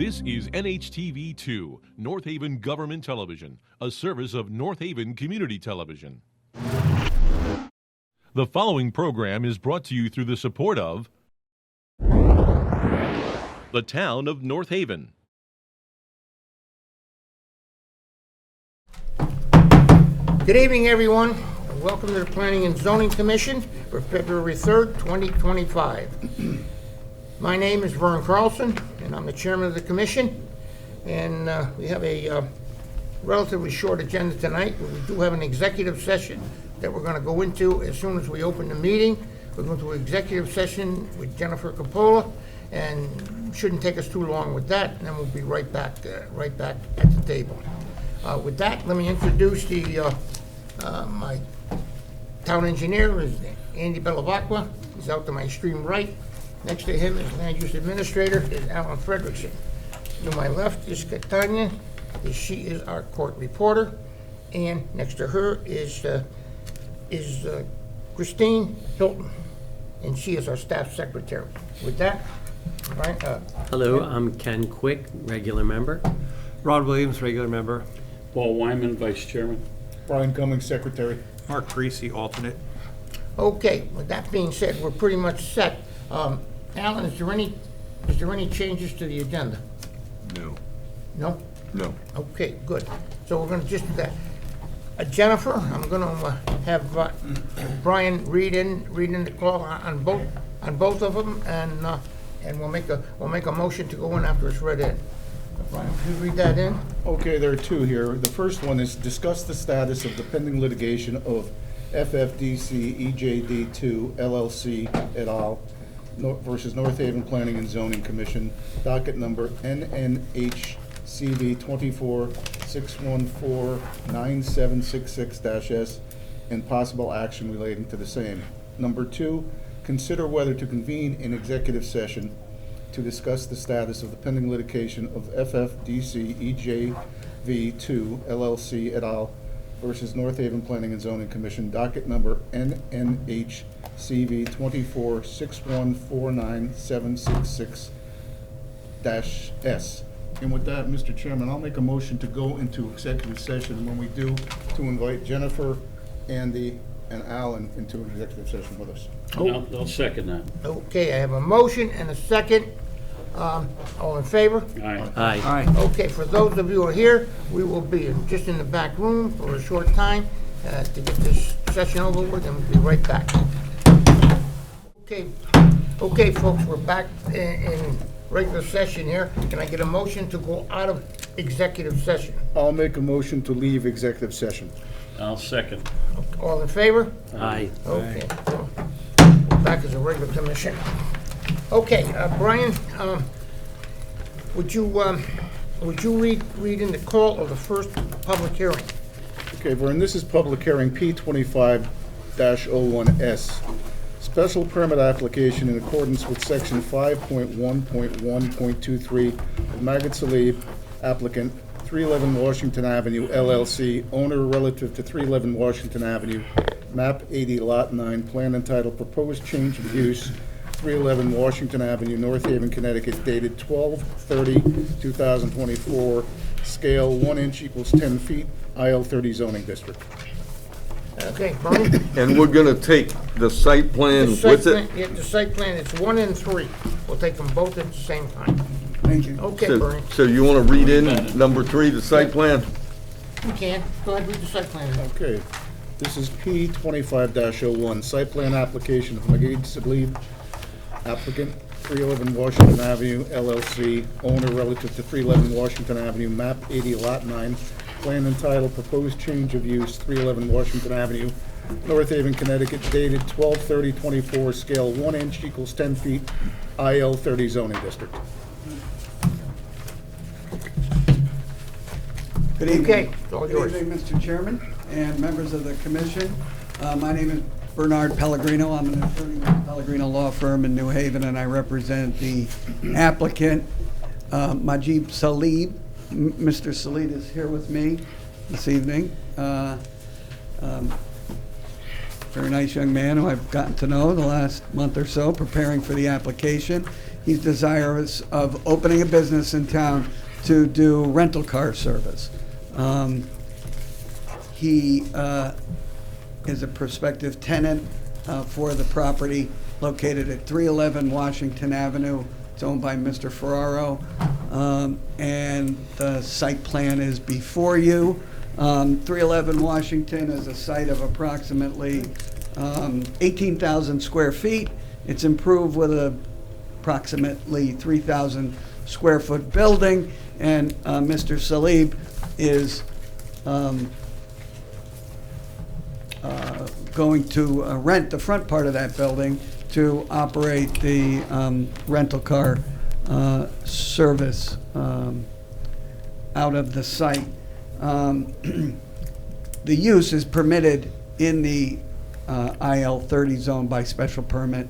This is NHTV2, North Haven Government Television, a service of North Haven Community Television. The following program is brought to you through the support of the Town of North Haven. Good evening, everyone. Welcome to the Planning and Zoning Commission for February 3rd, 2025. My name is Vern Carlson, and I'm the chairman of the commission. And we have a relatively short agenda tonight. We do have an executive session that we're going to go into as soon as we open the meeting. We're going to an executive session with Jennifer Coppola, and shouldn't take us too long with that. And then we'll be right back at the table. With that, let me introduce my town engineer is Andy Bellavacqua. He's out to my extreme right. Next to him is land use administrator is Alan Fredrickson. To my left is Catania. She is our court reporter. And next to her is Christine Hilton, and she is our staff secretary. With that, Brian. Hello, I'm Ken Quick, regular member. Ron Williams, regular member. Paul Wyman, Vice Chairman. Brian Cummings, Secretary. Mark Parisi, alternate. Okay, with that being said, we're pretty much set. Alan, is there any changes to the agenda? No. No? No. Okay, good. So we're going to just do that. Jennifer, I'm going to have Brian read in the call on both of them, and we'll make a motion to go in after it's read in. Brian, could you read that in? Okay, there are two here. The first one is discuss the status of the pending litigation of FFDC EJD2 LLC et al. Versus North Haven Planning and Zoning Commission, docket number NNHCV 24-614-9766-S, and possible action relating to the same. Number two, consider whether to convene an executive session to discuss the status of the pending litigation of FFDC EJV2 LLC et al. Versus North Haven Planning and Zoning Commission, docket number NNHCV 24-614-9766-S. And with that, Mr. Chairman, I'll make a motion to go into executive session, and when we do, to invite Jennifer, Andy, and Alan into an executive session with us. I'll second that. Okay, I have a motion and a second. All in favor? Aye. Aye. Okay, for those of you who are here, we will be just in the back room for a short time to get this session over with, and we'll be right back. Okay, folks, we're back in regular session here. Can I get a motion to go out of executive session? I'll make a motion to leave executive session. I'll second. All in favor? Aye. Okay, so we're back as a regular commission. Okay, Brian, would you read in the call of the first public hearing? Okay, Vern, this is public hearing P25-01S. Special permit application in accordance with section 5.1.1.23 of Maggid Salib, applicant 311 Washington Avenue, LLC, owner relative to 311 Washington Avenue, map 80, lot 9, plan entitled Proposed Change of Use, 311 Washington Avenue, North Haven, Connecticut, dated 12/30/2024, scale 1 inch equals 10 feet, IL30 zoning district. Okay, Brian? And we're gonna take the site plan with it? Yeah, the site plan, it's 1 and 3. We'll take them both at the same time. Thank you. Okay, So- Brian, So you wanna read in number 3, the site plan? you can. Go ahead, read the site plan. Okay, this is P25-01, site plan application of Maggid Salib, applicant 311 Washington Avenue, LLC, owner relative to 311 Washington Avenue, map 80, lot 9, plan entitled Proposed Change of Use, 311 Washington Avenue, North Haven, Connecticut, dated 12/30/24, scale 1 inch equals 10 feet, IL30 zoning district. Good evening. Okay, it's all yours. Good evening, Mr. Chairman and members of the commission. My name is Bernard Pellegrino. I'm an attorney with the Pellegrino Law Firm in New Haven, and I represent the applicant, Maggid Salib. Mr. Salib is here with me this evening. Very nice young man who I've gotten to know the last month or so, preparing for the application. he's desirous of opening a business in town to do rental car service. He is a prospective tenant for the property located at 311 Washington Avenue. It's owned by Mr. Ferraro, and the site plan is before you. 311 Washington is a site of approximately 18,000 square feet. It's improved with a approximately 3,000 square foot building, and Mr. Salib is going to rent the front part of that building to operate the rental car service out of the site. The use is permitted in the IL-30 zone by special permit,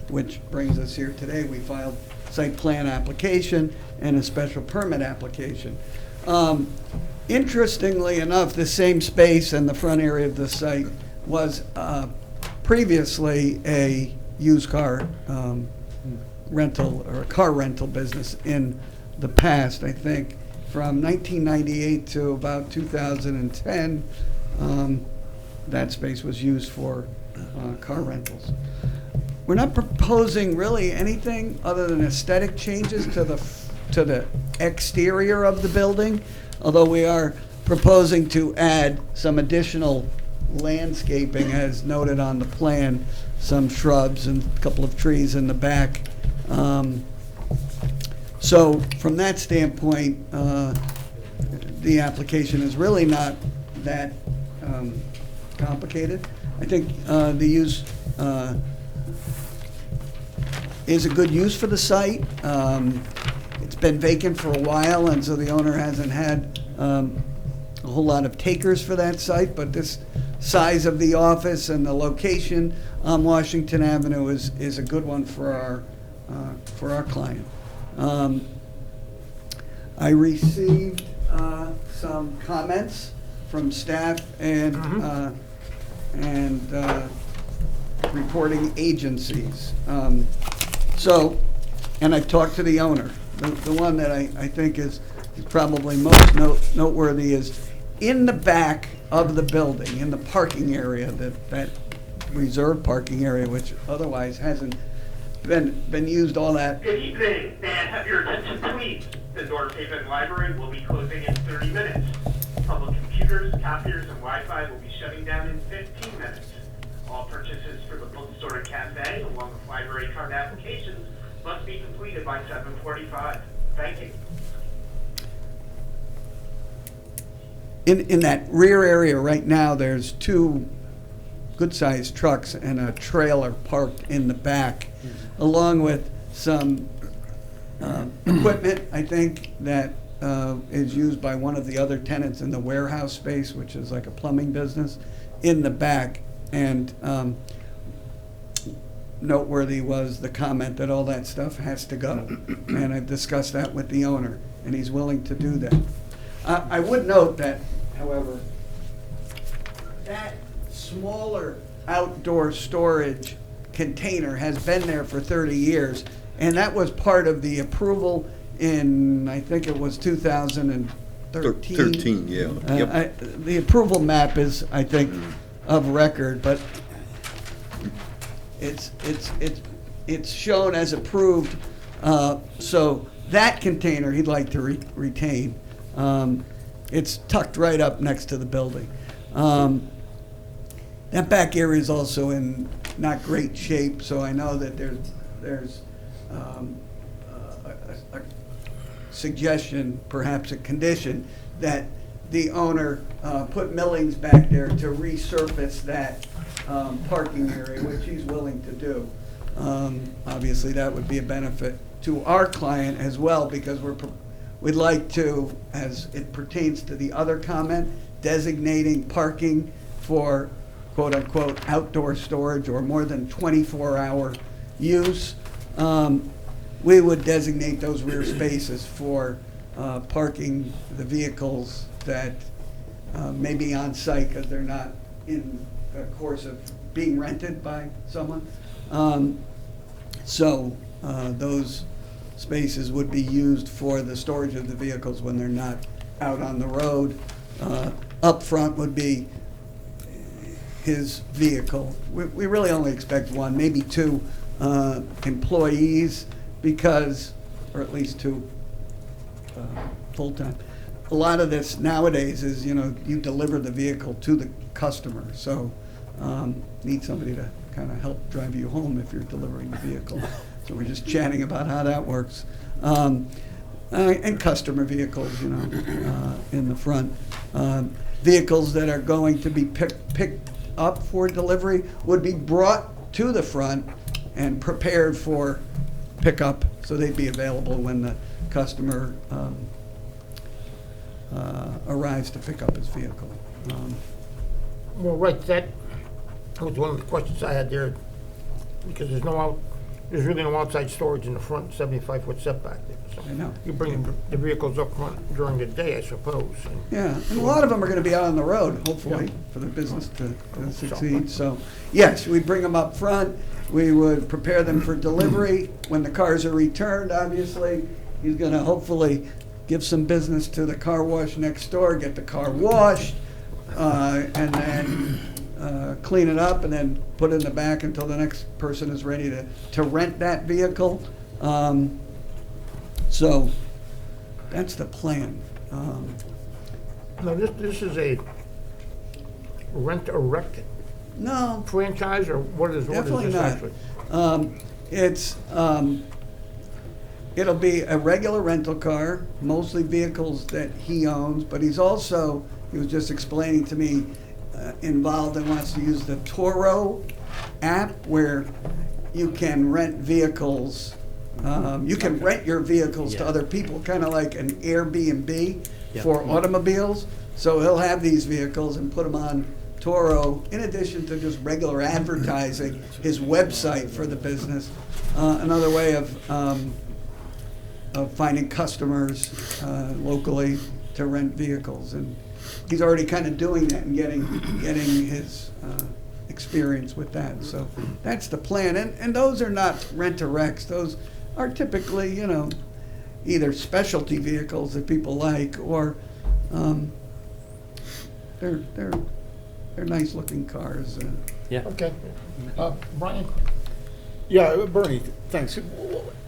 which brings us here today. We filed site plan application and a special permit application. Interestingly enough, the same space in the front area of the site was previously a used car rental or a car rental business in the past. I think from 1998 to about 2010, that space was used for car rentals. We're not proposing really anything other than aesthetic changes to the exterior of the building, although we are proposing to add some additional landscaping as noted on the plan, some shrubs and a couple of trees in the back. So from that standpoint, the application is really not that complicated. I think the use is a good use for the site. It's been vacant for a while, and so the owner hasn't had a whole lot of takers for that site, but this size of the office and the location on Washington Avenue is a good one for our client. I received some comments from staff and reporting agencies. And I've talked to the owner. The one that I think is probably most noteworthy is in the back of the building, in the parking area, that reserved parking area, which otherwise hasn't been used all that. Good evening. May I have your attention, please? The North Haven Library will be closing in 30 minutes. Public computers, copiers, and Wi-Fi will be shutting down in 15 minutes. All purchases for the bookstore and cafe, along with library card applications, must be completed by 7:45. Thank you. In that rear area right now, there's two good-sized trucks and a trailer parked in the back, along with some equipment, I think, that is used by one of the other tenants in the warehouse space, which is like a plumbing business, in the back. And noteworthy was the comment that all that stuff has to go. And I've discussed that with the owner, and he's willing to do that. I would note that, however, that smaller outdoor storage container has been there for 30 years, and that was part of the approval in, I think it was 2013. 13, yeah. Yep. The approval map is, I think, of record, but it's shown as approved, so that container he'd like to retain. It's tucked right up next to the building. That back area is also in not great shape, so I know that there's a suggestion, perhaps a condition, that the owner put millings back there to resurface that parking area, which he's willing to do. Obviously, that would be a benefit to our client as well, because we'd like to, as it pertains to the other comment, designating parking for quote-unquote outdoor storage or more than 24-hour use. We would designate those rear spaces for parking the vehicles that may be on site because they're not in the course of being rented by someone. So those spaces would be used for the storage of the vehicles when they're not out on the road. Up front would be his vehicle. We really only expect one, maybe two employees because, or at least two full-time. A lot of this nowadays is, you know, you deliver the vehicle to the customer, so need somebody to kind of help drive you home if you're delivering the vehicle. So we're just chatting about how that works. And customer vehicles, you know, in the front. Vehicles that are going to be picked up for delivery would be brought to the front and prepared for pickup, so they'd be available when the customer arrives to pick up his vehicle. Well, right, that was one of the questions I had there, because there's really no outside storage in the front, 75-foot setback there. So I know. you bring the vehicles up front during the day, I suppose. And Yeah, and a lot of them are going to be out on the road, hopefully, for the business to succeed. So, yes, we bring them up front. We would prepare them for delivery. When the cars are returned, obviously, he's going to hopefully give some business to the car wash next door, get the car washed, and then clean it up, and then put it in the back until the next person is ready to rent that vehicle. So that's the plan. Now, this is a rent-a-wreck No, franchise, or what is definitely this not. actually? It'll be a regular rental car, mostly vehicles that he owns, but he was just explaining to me, involved and wants to use the Toro app where you can rent vehicles. You can rent your vehicles to Yeah. other people, kind of like an Airbnb Yep. for automobiles. So he'll have these vehicles and put them on Toro, in addition to just regular advertising, his website for the business. Another way of finding customers locally to rent vehicles. And he's already kind of doing that and getting his experience with that. So that's the plan. And those are not rent-a-wrecks. Those are typically, you know, either specialty vehicles that people like, or they're nice-looking cars. Yeah. Okay. Brian? Yeah, Bernie, thanks.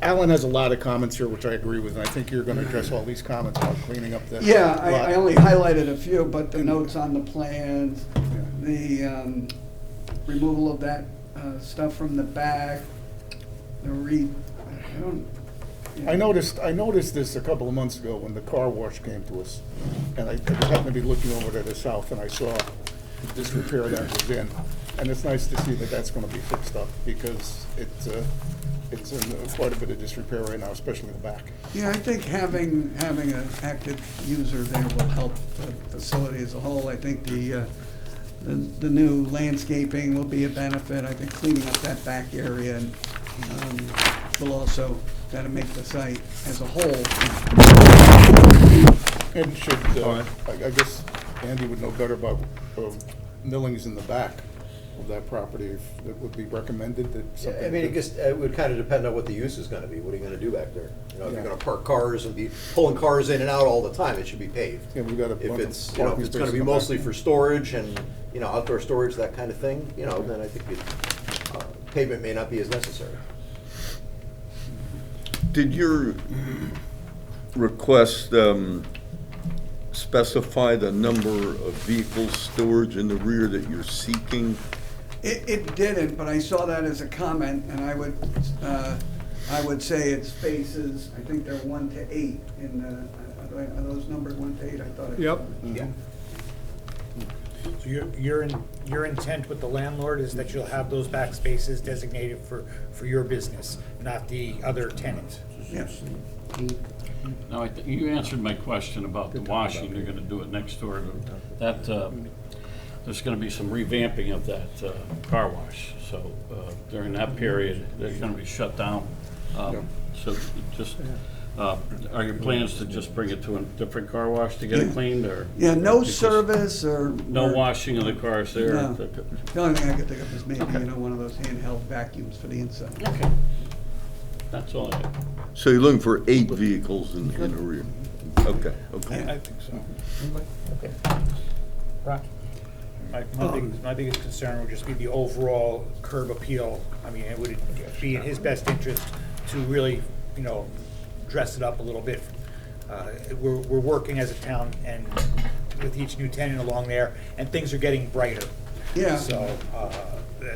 Alan has a lot of comments here, which I agree with, and I think you're going to address all these comments about cleaning up the Yeah, lot. I only highlighted a few, but the notes on the plans, the removal of that stuff from the back, I noticed this a couple of months ago when the car wash came to us, and I happened to be looking over to the south, and I saw the disrepair that was in. And it's nice to see that that's going to be fixed up, because it's in quite a bit of disrepair right now, especially in the back. Yeah, I think having an active user there will help the facility as a whole. I think the new landscaping will be a benefit. I think cleaning up that back area will also kind of make the site as a whole. And should, I guess Andy would know better about millings in the back of that property, if it would be recommended that Yeah, something. I mean, it would kind of depend on what the use is gonna be. What are you gonna do back there? You know, if you're Yeah. gonna park cars and be pulling cars in and out all the time, it should be paved. Yeah, we've got a If bunch of it's, parking if it's gonna spaces be in the back. mostly for storage and, outdoor storage, that kind of thing, then I think pavement may not be as necessary. Did your request specify the number of vehicle storage in the rear that you're seeking? It didn't, but I saw that as a comment, and I would say it spaces, I think they're 1 to 8 in the, are those numbered 1 to 8? I thought it. Yep. Yeah. So your intent with the landlord is that you'll have those back spaces designated for your business, not the other tenant? Yes. Now, you answered my question about the washing, you're gonna do it next door to that, there's gonna be some revamping of that car wash, so during that period, they're gonna be shut down. So just, are your plans to just bring it to a different car wash to get it cleaned, or? Yeah, no because service or. No washing of the cars there? No. The only thing I could think of is maybe, one of those handheld vacuums for the inside. Okay. That's all I have. So you're looking for 8 vehicles in the rear? Okay, okay. I think so. Anybody? Okay. Rock? My biggest concern would just be the overall curb appeal. I mean, it would be in his best interest to really, dress it up a little bit. We're working as a town and with each new tenant along there, and things are getting brighter. Yeah. So,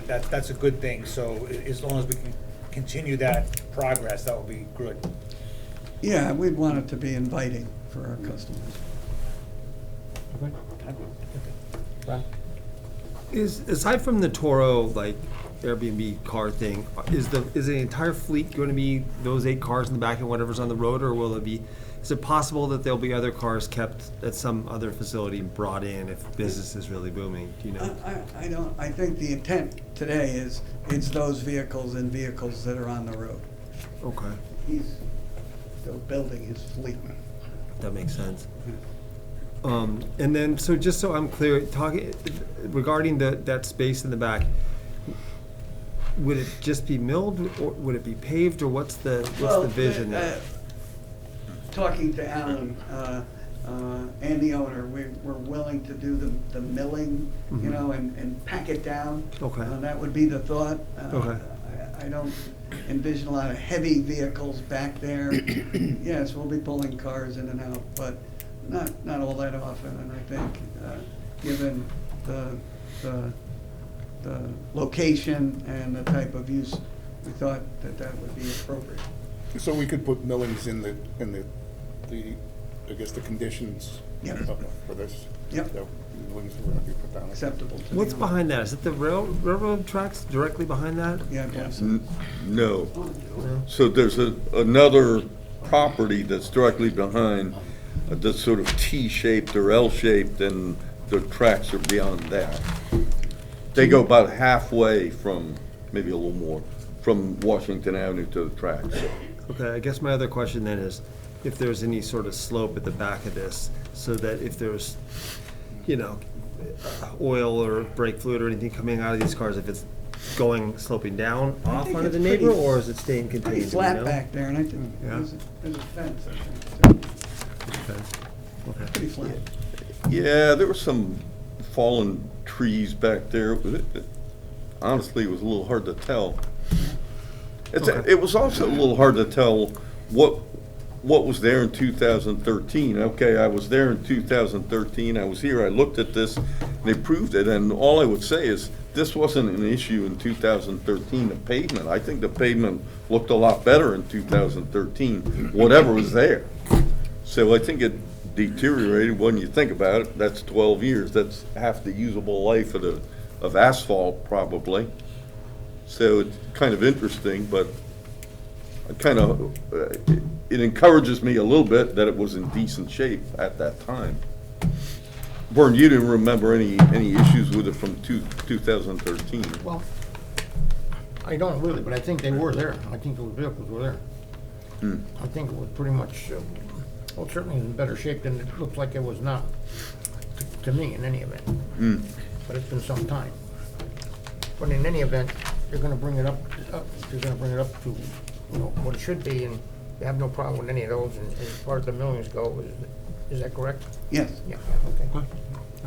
that's a good thing. So as long as we can continue that progress, that will be good. Yeah, we'd want it to be inviting for our customers. Rock? Is, aside from the Toro, like Airbnb car thing, is the entire fleet going to be those 8 cars in the back and whatever's on the road, or will it be, is it possible that there'll be other cars kept at some other facility and brought in if business is really booming? Do you know? I think the intent today is, it's those vehicles and vehicles that are on the road. Okay, He's still building his fleet. that makes sense. And then, so just so I'm clear, talking, regarding that space in the back, would it just be milled, or would it be paved, or what's the vision there? Talking to Alan and the owner, we're willing to do the milling, and pack it down. Okay. That would be the thought. Okay. I don't envision a lot of heavy vehicles back there. Yes, we'll be pulling cars in and out, but not all that often. And I think, given the location and the type of use, we thought that would be appropriate. So we could put millings in the, I guess, the conditions Yep. for this? Yep. That millings were gonna be put down. Acceptable to the What's owner. behind that? Is it the railroad tracks directly behind that? Yeah, I believe so. No. So there's another property that's directly behind, that's sort of T-shaped or L-shaped, and the tracks are beyond that. They go about halfway from, maybe a little more, from Washington Avenue to the tracks. Okay, I guess my other question then is, if there's any sort of slope at the back of this, so that if there's, oil or brake fluid or anything coming out of these cars, if it's sloping down off think onto it's the neighbor, pretty- or is it staying contained? Pretty do we flat know? back there, and I think Yeah. there's a fence, I think, too. Okay. Pretty flat. Yeah, there were some fallen trees back there. Honestly, it was a little hard to tell. Okay. It was also a little hard to tell what was there in 2013. Okay, I was there in 2013, I was here, I looked at this, and they proved it, and all I would say is, this wasn't an issue in 2013, the pavement. I think the pavement looked a lot better in 2013, whatever was there. So I think it deteriorated. When you think about it, that's 12 years, that's half the usable life of asphalt, probably. So it's kind of interesting, but it encourages me a little bit that it was in decent shape at that time. Vern, you didn't remember any issues with it from 2013? Well, I don't really, but I think they were there. I think those vehicles were there. I think it was pretty much, certainly in better shape than it looks like it was now, to me, in any event. But it's been some time. But in any event, you're gonna bring it up to, what it should be, and you have no problem with any of those, and as far as the millions go, is that correct? Yes. Yeah, okay.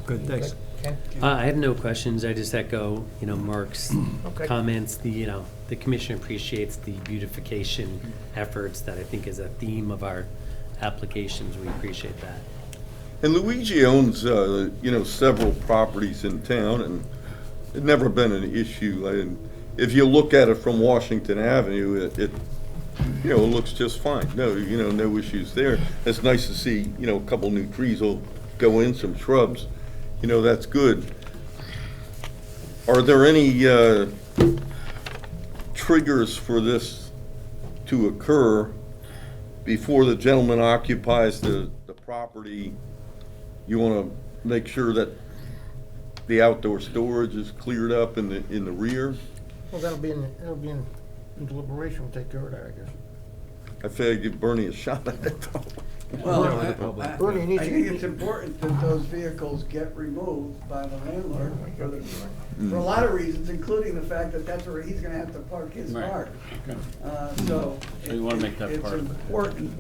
Good, thanks. Ken? I have no questions. I just echo, Mark's Okay. comments. The commission appreciates the beautification efforts that I think is a theme of our applications. We appreciate that. And Luigi owns, several properties in town, and it's never been an issue. If you look at it from Washington Avenue, it looks just fine. No issues there. It's nice to see, a couple new trees will go in, some shrubs. That's good. Are there any triggers for this to occur before the gentleman occupies the property? You want to make sure that the outdoor storage is cleared up in the rear? Well, that'll be in deliberation, we'll take care of that, I guess. I figured I'd give Bernie a shot at it. Well, Bernie needs I to- think it's important that those vehicles get removed by the landlord for a lot of reasons, including the fact that that's where he's gonna have to park his Right. car. Okay. So. So you wanna make that part of it. It's important.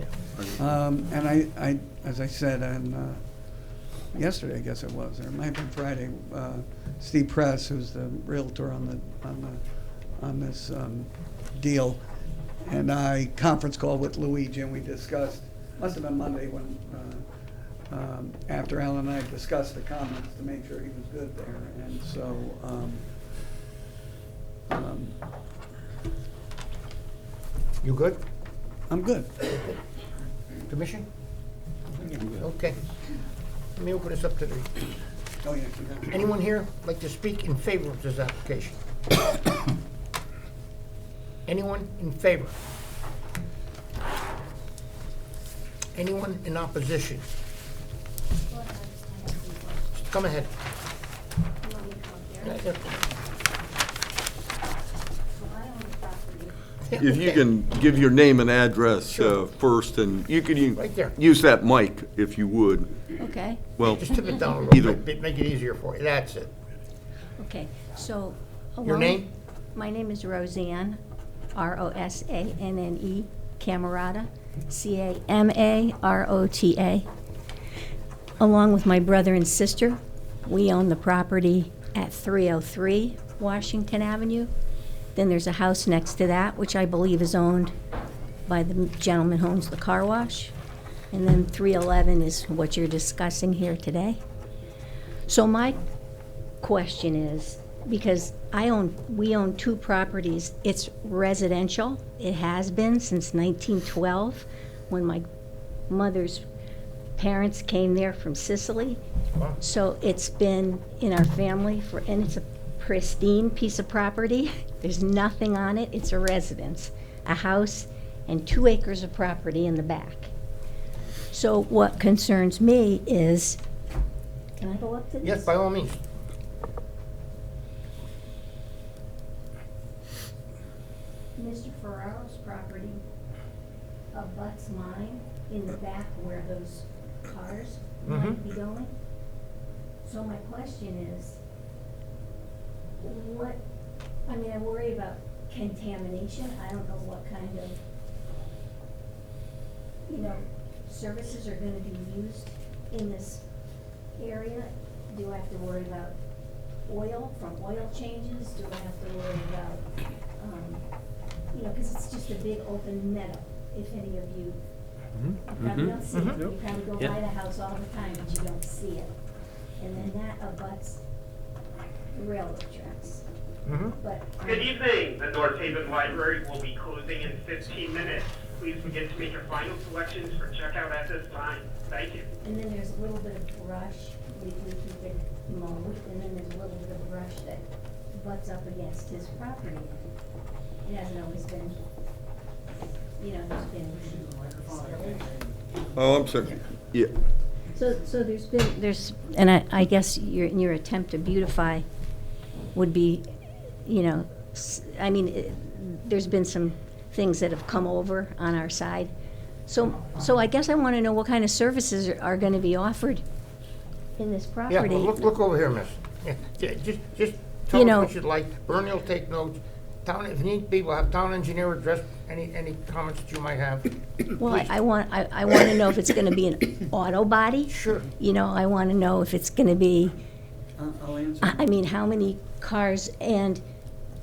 And I, as I said, on, yesterday, I guess it was, or it might have been Friday, Steve Press, who's the realtor on this deal, and I conference called with Luigi, and we discussed, must have been Monday when, after Alan and I discussed the comments to make sure he was good there, and so, You good? I'm good. Commission? Okay. Let me open this up to the, Oh, yeah, you got it. anyone here like to speak in favor of this application? Anyone in favor? Anyone in opposition? Come ahead. Yeah, If you okay. can give your name and address first, and you can Right there. use that mic if you would. Okay, Well, Just tip it down a Either- little bit, make it easier for you, that's it. okay, so. Your name? My name is Roseanne, Rosanne Camerata, Camarota. Along with my brother and sister, we own the property at 303 Washington Avenue. Then there's a house next to that, which I believe is owned by the gentleman who owns the car wash. And then 311 is what you're discussing here today. So my question is, because we own two properties, it's residential. It has been since 1912, when my mother's parents came there from Sicily. Wow. So it's been in our family and it's a pristine piece of property. There's nothing on it. It's a residence, a house, and 2 acres of property in the back. So what concerns me is, can I go up to this? Yes, by all means. Mr. Ferraro's property abuts mine in the back where those cars might be going. So my question is, I worry about contamination. I don't know what kind of, services are gonna be used in this area. Do I have to worry about oil changes? Do I have to worry about, because it's just a big open meadow, if any of you, you probably don't see it. You probably go by the house all the time, but you don't see it. And then that abuts the railroad tracks. But, Good evening. The North Haven Library will be closing in 15 minutes. Please begin to make your final selections for checkout at this time. Thank you. and then there's a little bit of brush, we keep it mowed, and then there's a little bit of brush that butts up against his property. It hasn't always been, there's been spillage. Oh, I'm sorry. Yeah. So and I guess in your attempt to beautify would be, there's been some things that have come over on our side. So I guess I want to know what kind of services are going to be offered in this Yeah, property. well, look over here, miss. Yeah, just tell You us know- what you'd like. Bernie will take notes. If you need people, have town engineer address any comments that you might have. Well, I want to know if it's going to be an auto body. Sure. I want to know if it's going to be, I'll answer. how many cars, and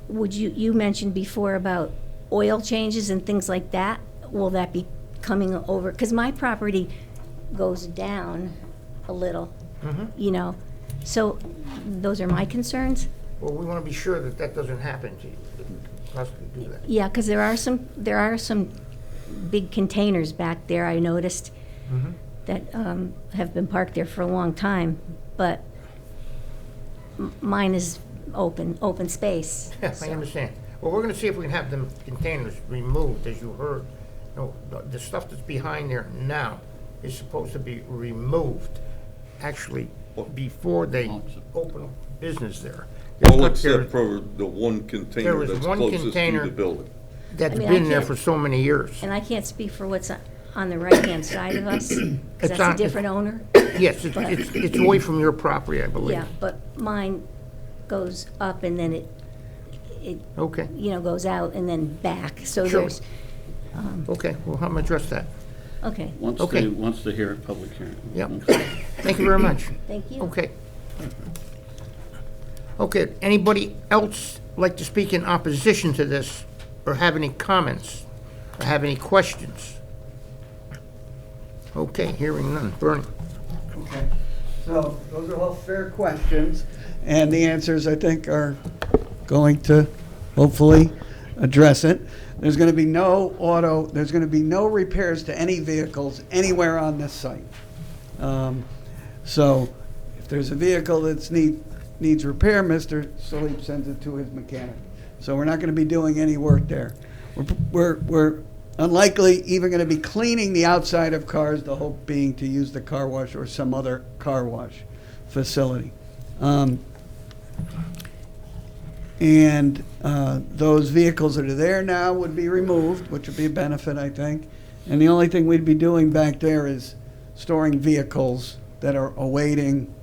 you mentioned before about oil changes and things like that. Will that be coming over? Because my property goes down a little, So those are my concerns. Well, we want to be sure that that doesn't happen to you, possibly do that. Yeah, because there are some big containers back there, I noticed, that have been parked there for a long time, but mine is open space. Yes, I understand. Well, we're going to see if we can have them containers removed, as you heard. The stuff that's behind there now is supposed to be removed, actually, before they open business there. All There- except for the one container There is that's one closest to container. the building. that's I mean, I been there can't- for so many years. And I can't speak for what's on the right-hand side of us, 'cause It's that's a on- different owner. Yes, it's away from your property, I believe. Yeah, but mine goes up and then it, Okay, goes out and then back. So Sure. there's, okay, we'll have them address that. okay, Okay. Once they hear a public hearing. Yep. Okay. Thank you very much. thank you. Okay. Okay, anybody else like to speak in opposition to this, or have any comments, or have any questions? Okay, hearing none. Bernie? Okay, so those are all fair questions, and the answers, I think, are going to hopefully address it. There's going to be there's going to be no repairs to any vehicles anywhere on this site. So if there's a vehicle that needs repair, Mr. Salib sends it to his mechanic. So we're not going to be doing any work there. We're unlikely even going to be cleaning the outside of cars, the hope being to use the car wash or some other car wash facility. And those vehicles that are there now would be removed, which would be a benefit, I think. And the only thing we'd be doing back there is storing vehicles that are awaiting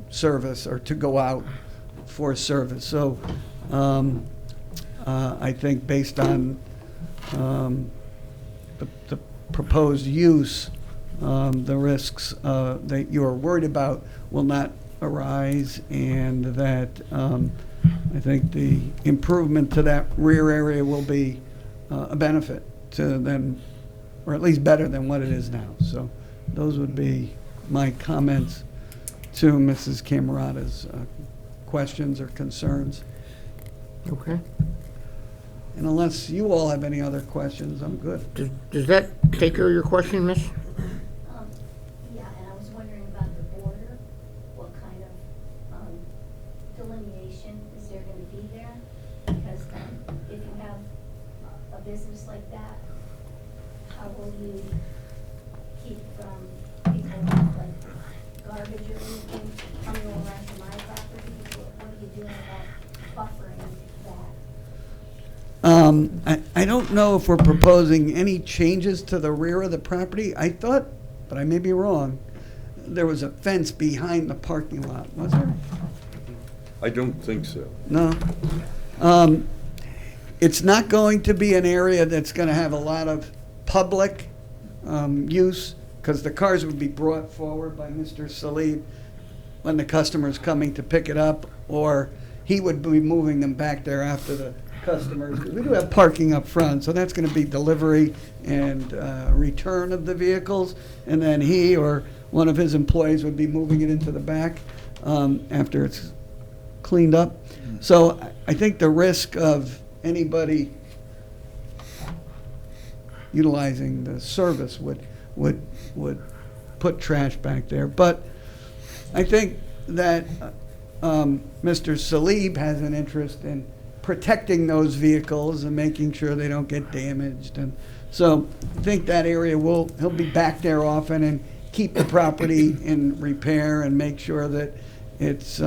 service or to go out for service. So I think based on the proposed use, the risks that you're worried about will not arise, and that I think the improvement to that rear area will be a benefit to them, or at least better than what it is now. So those would be my comments to Mrs. Camerata's questions or concerns. Okay. And unless you all have any other questions, I'm good. Does that take care of your question, miss? Yeah, and I was wondering about the border, what kind of delineation is there going to be there? Because if you have a business like that, how will you keep from people like garbage or anything coming around to my property? What are you doing about buffering that? I don't know if we're proposing any changes to the rear of the property. I thought, but I may be wrong, there was a fence behind the parking lot, was there? I don't think so. No? It's not going to be an area that's going to have a lot of public use, because the cars would be brought forward by Mr. Salib when the customer's coming to pick it up, or he would be moving them back there after the customers. We do have parking up front, so that's going to be delivery and return of the vehicles, and then he or one of his employees would be moving it into the back after it's cleaned up. So I think the risk of anybody utilizing the service would put trash back there. But I think that Mr. Salib has an interest in protecting those vehicles and making sure they don't get damaged. And so I think that area he'll be back there often and keep the property in repair and make sure that it's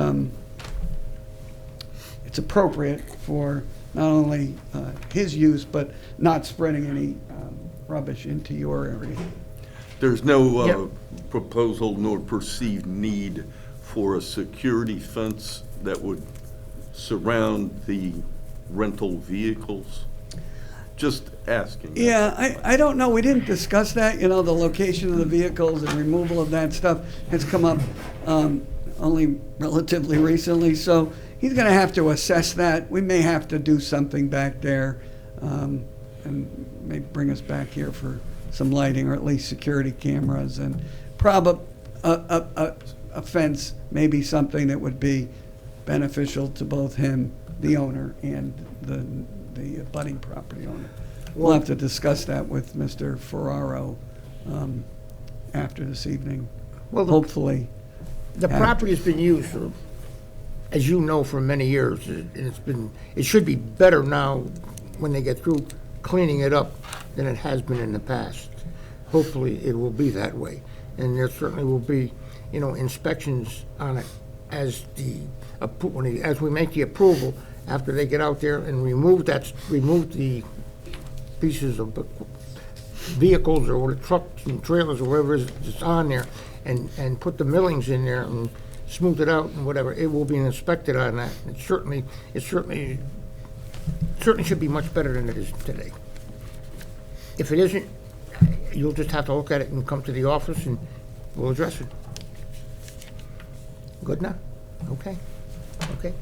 appropriate for not only his use, but not spreading any rubbish into your area. There's no proposal nor perceived need for a security fence that would surround the rental vehicles? Just asking. Yeah, I don't know. We didn't discuss that. The location of the vehicles and removal of that stuff has come up only relatively recently. So he's going to have to assess that. We may have to do something back there and may bring us back here for some lighting, or at least security cameras, and probably a fence may be something that would be beneficial to both him, the owner, and the abutting property owner. We'll have to discuss that with Mr. Ferraro after this evening, Well, hopefully. The property's been used for, as you know, for many years, and it should be better now when they get through cleaning it up than it has been in the past. Hopefully, it will be that way. And there certainly will be, inspections on it as we make the approval, after they get out there and remove the pieces of vehicles or trucks and trailers or whatever is that's on there and put the millings in there and smooth it out and whatever, it will be inspected on that. It certainly should be much better than it is today. If it isn't, you'll just have to look at it and come to the office and we'll address it. Good now? Okay. Okay.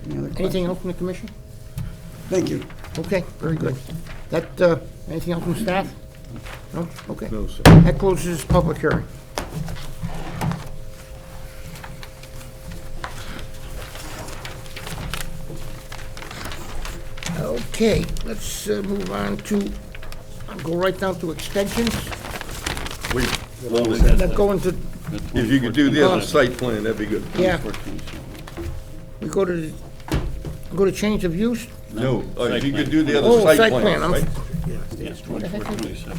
Any other Anything questions? else from the commission? Thank you. Okay, very good. That, anything else from staff? No? Okay. No, sir. That closes this public hearing. Okay, let's move on to, I'll go right down to extensions. Wait, Then go into, if you could do the other site plan, that'd be good. yeah, we go to change of use? No, if Site you plan. could do the Oh, other site site plan, plan, I'm- right? Yes, 2427.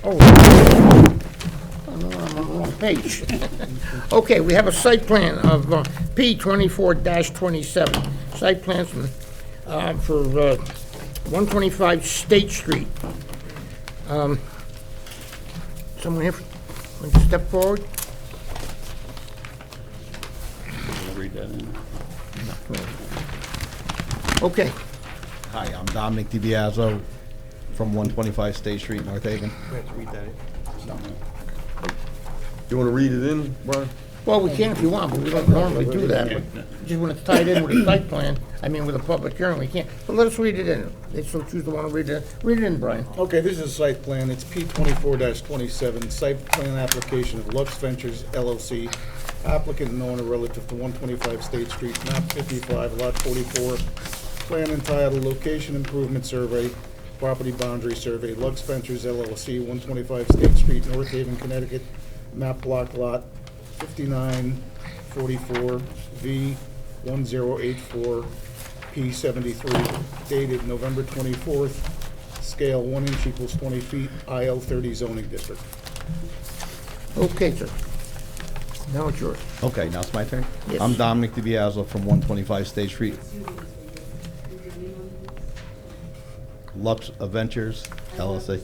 Oh, I'm on the wrong page. Okay, we have a site plan of P 24-27. Site plan for 125 State Street. Someone here, want to step forward? I'll read that in. Okay. Hi, I'm Dominic DiBiaso from 125 State Street, North Haven. You wanna read it in, Brian? Well, we can if you want, but we don't normally do that. But just when it's tied in with a site plan, with a public hearing, we can't. But let us read it in. They so choose to want to read it. Read it in, Brian. Okay, this is a site plan, it's P 24-27, site plan application of Lux Ventures LLC, applicant and owner relative to 125 State Street, map 55, lot 44, plan entitled Location Improvement Survey, Property Boundary Survey, Lux Ventures LLC, 125 State Street, North Haven, Connecticut, map block lot 5944 V 1084 P 73, dated November 24th, scale 1 inch equals 20 feet, IL 30 zoning district. Okay, sir. Now it's yours. Okay, now it's my turn? Yes. I'm Dominic DiBiaso from 125 State Street. Lux Ventures LLC.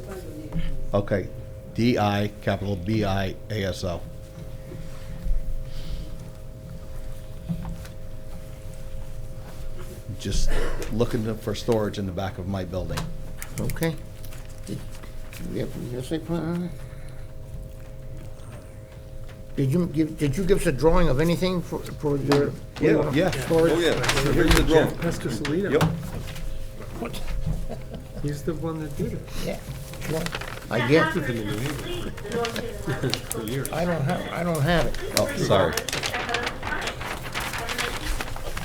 Okay, D-I, capital B-I-A-S-O. Just looking for storage in the back of my building. Okay. Did we have a site plan on it? Did you give us a drawing of anything for your? Yeah. Storage? Oh, yeah, here's the drawing. Pescasolino. Yep. He's the one that did it. Yeah. Well, I get it. For years. I don't have it. Oh, sorry.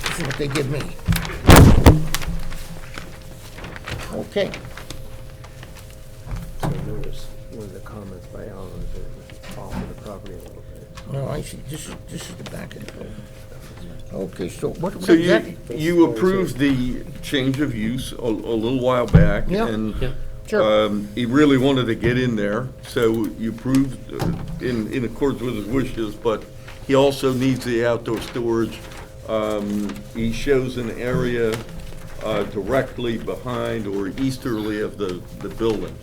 This is what they give me. Okay. So notice one of the comments by Alan is that it was off of the property a little bit. No, I see. This is the back of the building. Okay, so what So exactly? you approved the change of use a little while back, Yeah. and Sure. he really wanted to get in there, so you approved in accordance with his wishes, but he also needs the outdoor storage. He shows an area directly behind or easterly of the building.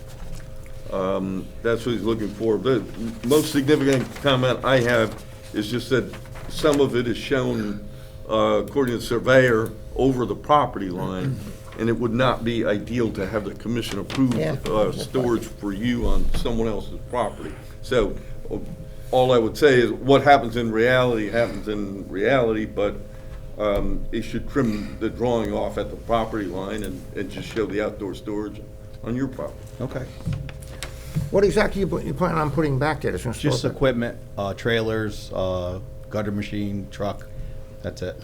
That's what he's looking for. The most significant comment I have is just that some of it is shown, according to the surveyor, over the property line, and it would not be ideal to have the commission approve Yeah. storage for you on someone else's property. So, all I would say is, what happens in reality, but it should trim the drawing off at the property line and just show the outdoor storage on your property. Okay. What exactly you plan on putting back there? That's gonna store Just it? equipment, trailers, gutter machine, truck, that's it.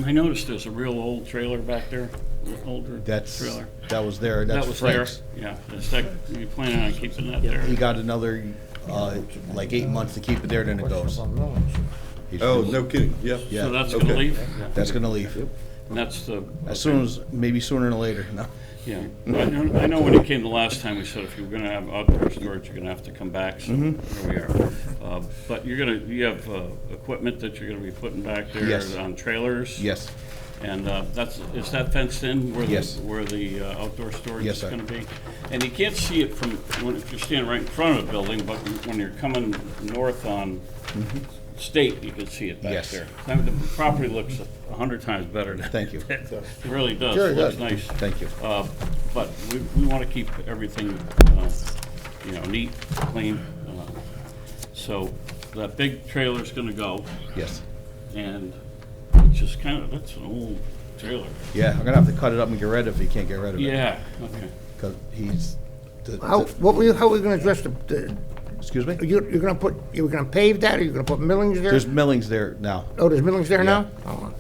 I noticed there's a real old trailer back there, older That was there, That that's was there, Frank's. yeah. Is that, you planning on keeping that there? He got another, like 8 months to keep it there, then it goes. He's Oh, gonna- no kidding, yeah. Yeah. So that's gonna Okay. leave? That's gonna leave. And that's the. As soon as, maybe sooner than later, no. Yeah, I know when it came the last time, we said if you were gonna have outdoor storage, you're gonna have to come back, so here we are. But you have equipment that you're gonna be putting back there Yes. on trailers? Yes. And is that fenced in where Yes. the outdoor storage Yes, is sir. gonna be? And you can't see it if you're standing right in front of the building, but when you're coming north on State, you can see it back Yes. there. I mean, the property looks 100 times better than. Thank you. It really does. Sure it It looks does. nice. Thank you. But we want to keep everything, neat, clean. So that big trailer's going to go, Yes. and that's an old trailer. Yeah, I'm gonna have to cut it up and get rid of it if he can't get rid of it. Yeah, okay. Because he's, How are we gonna address the, excuse me? you're gonna pave that, or you're gonna put millings there? There's millings there now. Oh, there's millings there Yeah. now? Oh,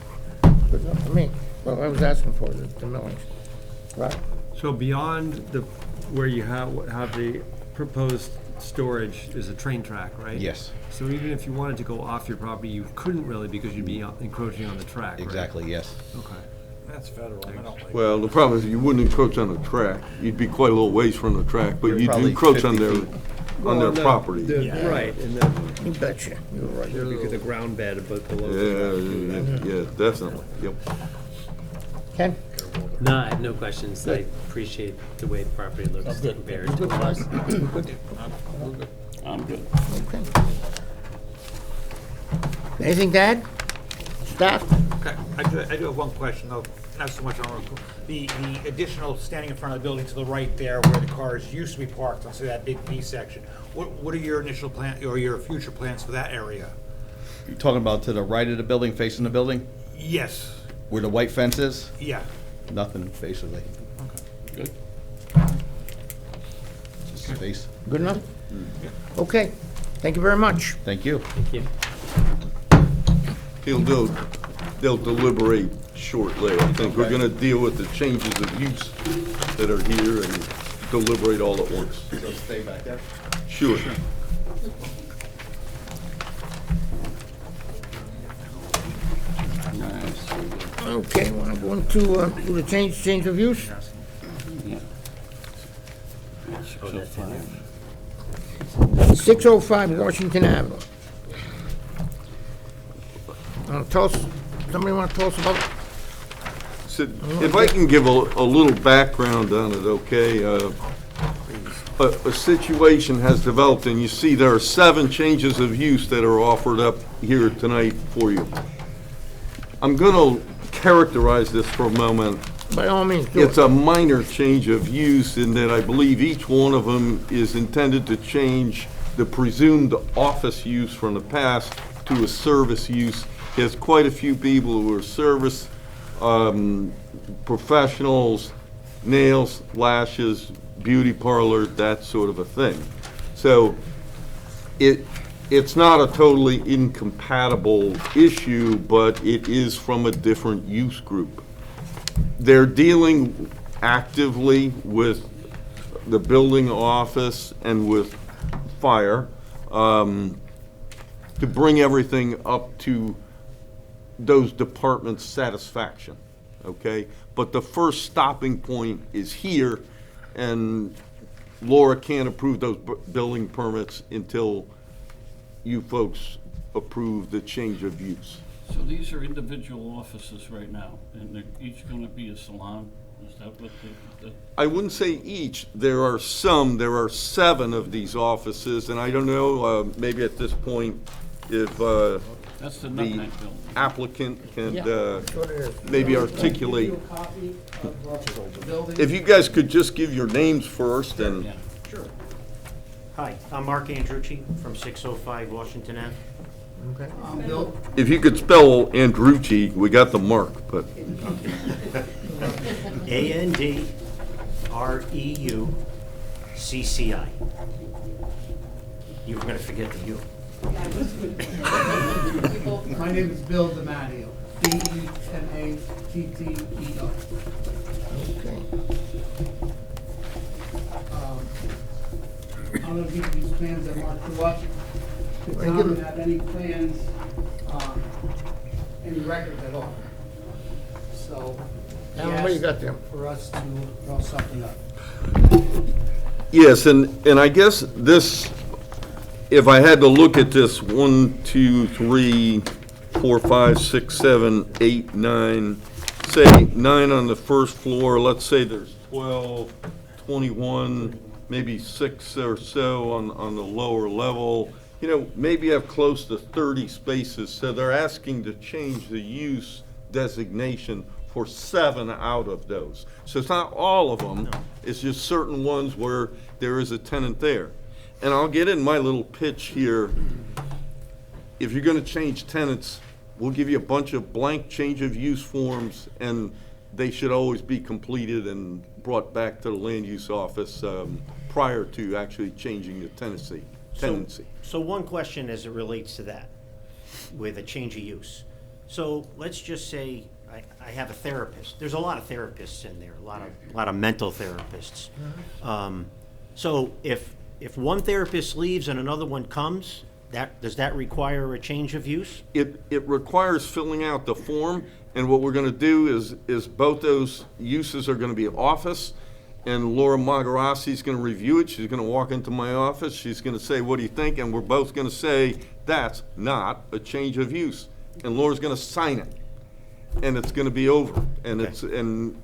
good enough for me. Well, I was asking for the millings. Right. So beyond where you have the proposed storage is a train track, right? Yes. So even if you wanted to go off your property, you couldn't really because you'd be encroaching on the track, right? Exactly, yes. Okay. That's federal, I don't like. Well, the problem is you wouldn't encroach on the track. You'd be quite a little ways from the track, but You're you'd probably encroach on 50 their, feet. on their Well, property. Right, and then You betcha. You're right. because the ground bed above below. Yeah, definitely, yep. Ken? No, I have no questions. I appreciate the way the property looks compared to us. I'm good. Okay. Anything to add? Staff? Okay, I do have one question, though, not so much on the additional standing in front of the building to the right there where the cars used to be parked on, say, that big B section. What are your initial plan, or your future plans for that area? You're talking about to the right of the building, facing the building, Yes, where the white fence is? yeah. Nothing, basically. Good. Just space. Good enough? Okay. Thank you very much. Thank you. Thank you. They'll deliberate shortly. I think we're gonna deal with the changes of use that are here and deliberate all at once. So stay back there. Sure. Okay, want to go into, do the change of use? Yeah. 605 Washington Avenue. Somebody want to tell us about it? So, if I can give a little background on it, okay? A situation has developed, and you see there are 7 changes of use that are offered up here tonight for you. I'm going to characterize this for a moment. By all means, do It's it. a minor change of use in that I believe each one of them is intended to change the presumed office use from the past to a service use. There's quite a few people who are service professionals, nails, lashes, beauty parlor, that sort of a thing. So it's not a totally incompatible issue, but it is from a different use group. They're dealing actively with the building office and with fire to bring everything up to those departments' satisfaction, okay? But the first stopping point is here, and Laura can't approve those building permits until you folks approve the change of use. So these are individual offices right now, and they're each going to be a salon? Is that what I wouldn't say each. There are 7 of these offices, and I don't know, maybe at this point, if That's the the Nutmeg Building. applicant can That's what it is. maybe articulate. If you guys could just give your names first, and Yeah. Sure. Hi, I'm Mark Andrucci from 605 Washington Ave. Okay. Bill? if you could spell Andrucci, we got the mark, but Andreucci. You were going to forget the U. My name is Bill DiMatteo, D-E-M-A-T-T-E-O. Okay. I'm gonna give you these plans that Mark drew up. The Well, town give doesn't it- have any plans, any records at all. So, he Alan, what you got asked there? for us to draw something up. yes, and I guess this, if I had to look at this 1, 2, 3, 4, 5, 6, 7, 8, 9, say 9 on the first floor, let's say there's 12, 21, maybe 6 or so on the lower level. You know, maybe have close to 30 spaces, so they're asking to change the use designation for 7 out of those. So it's not all of them, it's just certain ones where there is a tenant there. And I'll get in my little pitch here. If you're gonna change tenants, we'll give you a bunch of blank change of use forms, and they should always be completed and brought back to the land use office prior to actually changing the tenancy. So one question as it relates to that, with a change of use. So let's just say I have a therapist. There's a lot of therapists in there, a lot of mental therapists. So if one therapist leaves and another one comes, does that require a change of use? It requires filling out the form, and what we're gonna do is both those uses are gonna be office, and Laura Magarasi's gonna review it. She's gonna walk into my office, she's gonna say, what do you think? And we're both gonna say, that's not a change of use. And Laura's gonna sign it, and it's gonna be over. And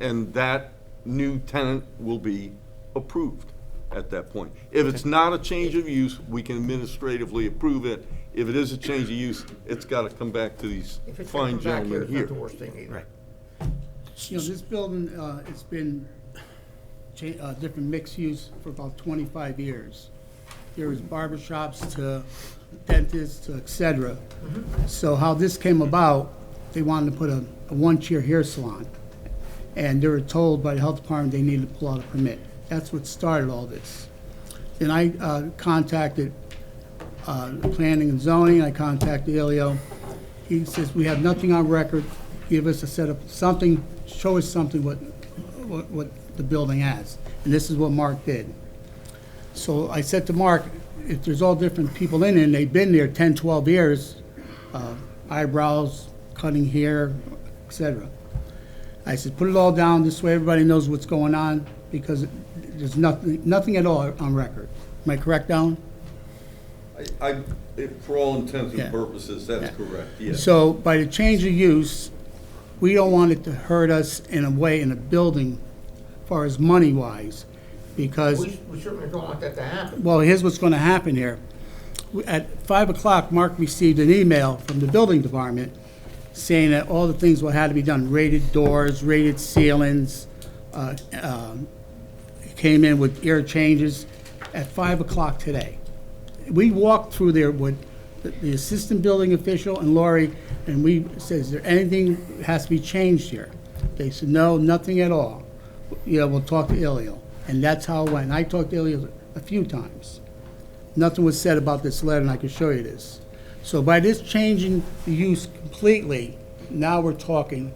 and that new tenant will be approved at that point. If it's not a change of use, we can administratively approve it. If it is a change of use, it's gotta come back to these If it's fine gonna come back here, gentlemen it's not here. the worst thing either. You know, this building, it's been different mixed use for about 25 years. There was barbershops to dentists to et cetera. So how this came about, they wanted to put a one-chair hair salon. And they were told by the health department they needed to pull out a permit. That's what started all this. Then I contacted planning and zoning, I contacted Elio. He says, we have nothing on record, give us a set of something, show us something what the building has. And this is what Mark did. So I said to Mark, if there's all different people in it, and they've been there 10, 12 years, eyebrows, cutting hair, et cetera. I said, put it all down, this way everybody knows what's going on, because there's nothing at all on record. Am I correct, Alan? For all intents Yeah. and purposes, that's correct, yes. So by the change of use, we don't want it to hurt us in a way in a building, as far as money-wise, because, We certainly don't want that to happen. well, here's what's gonna happen here. At 5 o'clock, Mark received an email from the building department saying that all the things what had to be done, rated doors, rated ceilings, came in with air changes at 5 o'clock today. We walked through there with the assistant building official and Laurie, and we said, is there anything that has to be changed here? They said, no, nothing at all. Yeah, we'll talk to Ilio. And that's how it went. And I talked to Ilio a few times. Nothing was said about this letter, and I can show you this. So by this changing the use completely, now we're talking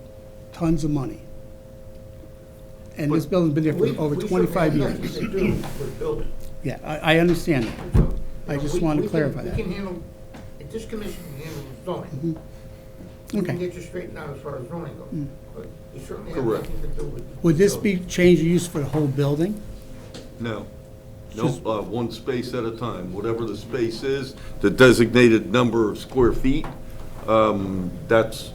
tons of money. And this building's been there for over 25 years. We certainly have nothing to do with building. Yeah, I understand that. I just wanted to clarify that. We can handle, if this commission can handle zoning. We can Okay. get you straightened out as far as zoning goes. But we certainly have Correct. nothing to do with. Would this be change of use for the whole building? No. No, one space at a time. Whatever the space is, the designated number of square feet, that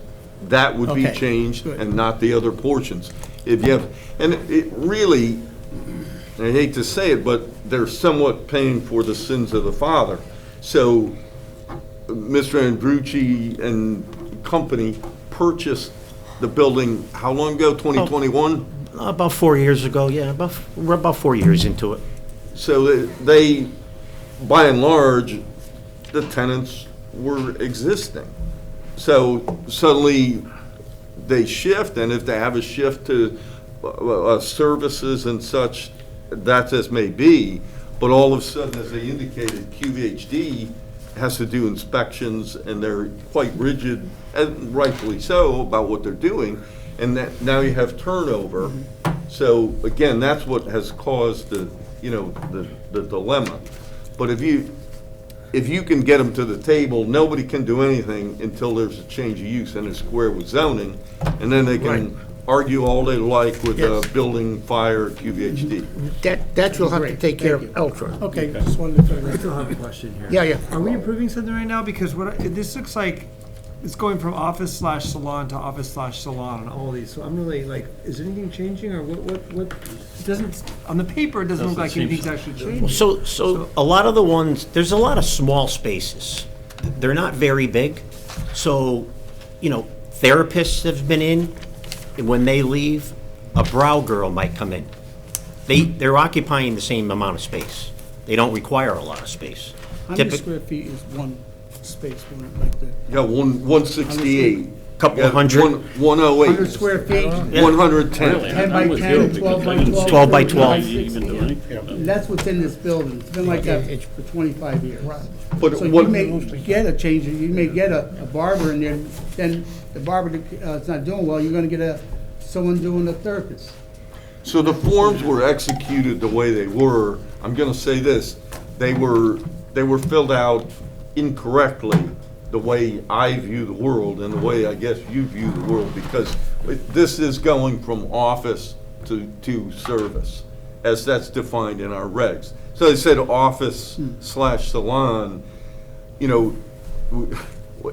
would be Okay, changed good. and not the other portions. If you have, and it really, I hate to say it, but they're somewhat paying for the sins of the father. So Mr. Andrucci and company purchased the building, how long ago, 2021? About 4 years ago, yeah, we're about 4 years into it. So they, by and large, the tenants were existing. So suddenly they shift, and if they have a shift to services and such, that's as may be, but all of a sudden, as they indicated, QVHD has to do inspections, and they're quite rigid, and rightfully so, about what they're doing, and that now you have turnover. So again, that's what has caused the dilemma. But if you can get them to the table, nobody can do anything until there's a change of use and it's square with zoning, and then they can argue all they like with Yes. building, fire, QVHD. That you'll have to Great, take care thank of elsewhere. Okay, just wanted to figure I that still have a question here. Yeah, yeah. Are we approving something right now? Because this looks like it's going from office slash salon to office slash salon on all these, so I'm really like, is anything changing, or what? It doesn't, on the paper, it doesn't look like anything's actually changing. So a lot of the ones, there's a lot of small spaces. They're not very big. So, you know, therapists have been in, and when they leave, a brow girl might come in. They're occupying the same amount of space. They don't require a lot of space. How many square feet is one space, one like that? Yeah, 168. Couple of hundred. 108. 100 square feet? 110. 10 by 10, 12 by 12? 12 by 12. And that's what's in this building. It's been like that for 25 years. But So you what- may get a change, you may get a barber in there, then the barber is not doing well, you're gonna get someone doing a therapist. So the forms were executed the way they were. I'm gonna say this, they were filled out incorrectly, the way I view the world and the way I guess you view the world, because this is going from office to service, as that's defined in our regs. So they said office slash salon, you know,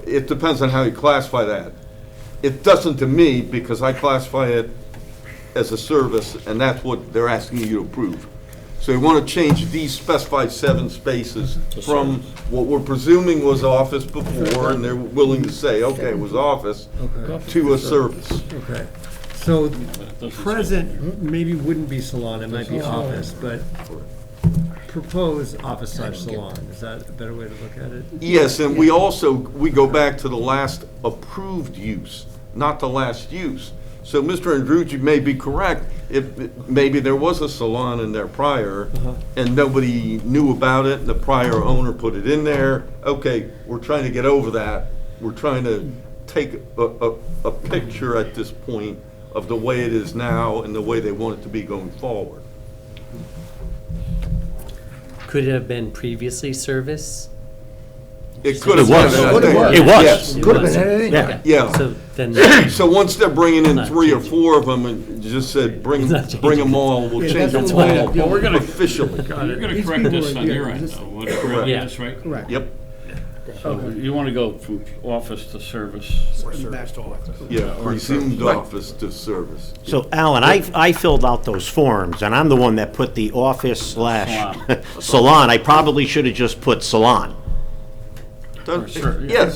it depends on how you classify that. It doesn't to me, because I classify it as a service, and that's what they're asking you to approve. So you want to change these specified 7 spaces from what we're presuming was office before, and they're willing to say, okay, it was office, to a service. Okay, so present maybe wouldn't be salon, it might be office, but proposed office slash salon, is that a better way to look at it? Yes, and we also, we go back to the last approved use, not the last use. So Mr. Andrucci may be correct, maybe there was a salon in there prior, and nobody knew about it, and the prior owner put it in there. Okay, we're trying to get over that. We're trying to take a picture at this point of the way it is now and the way they want it to be going forward. Could it have been previously service? It could have been. I think. It was. Yes. Could have been anything. Yeah. Yeah. So then, So once they're bringing in Not 3 or changing. 4 of them, and you just said, bring them all, we'll Yeah, change them that's the way all to do it. We're gonna- officially. You're gonna These correct people this are on here. your end, Just- though, what correct Yeah. this, right? Correct. Yep, So you wanna go from office to service? yeah, presumed office to service. So Alan, I filled out those forms, and I'm the one that put the office slash salon. I probably should have just put salon. Yes,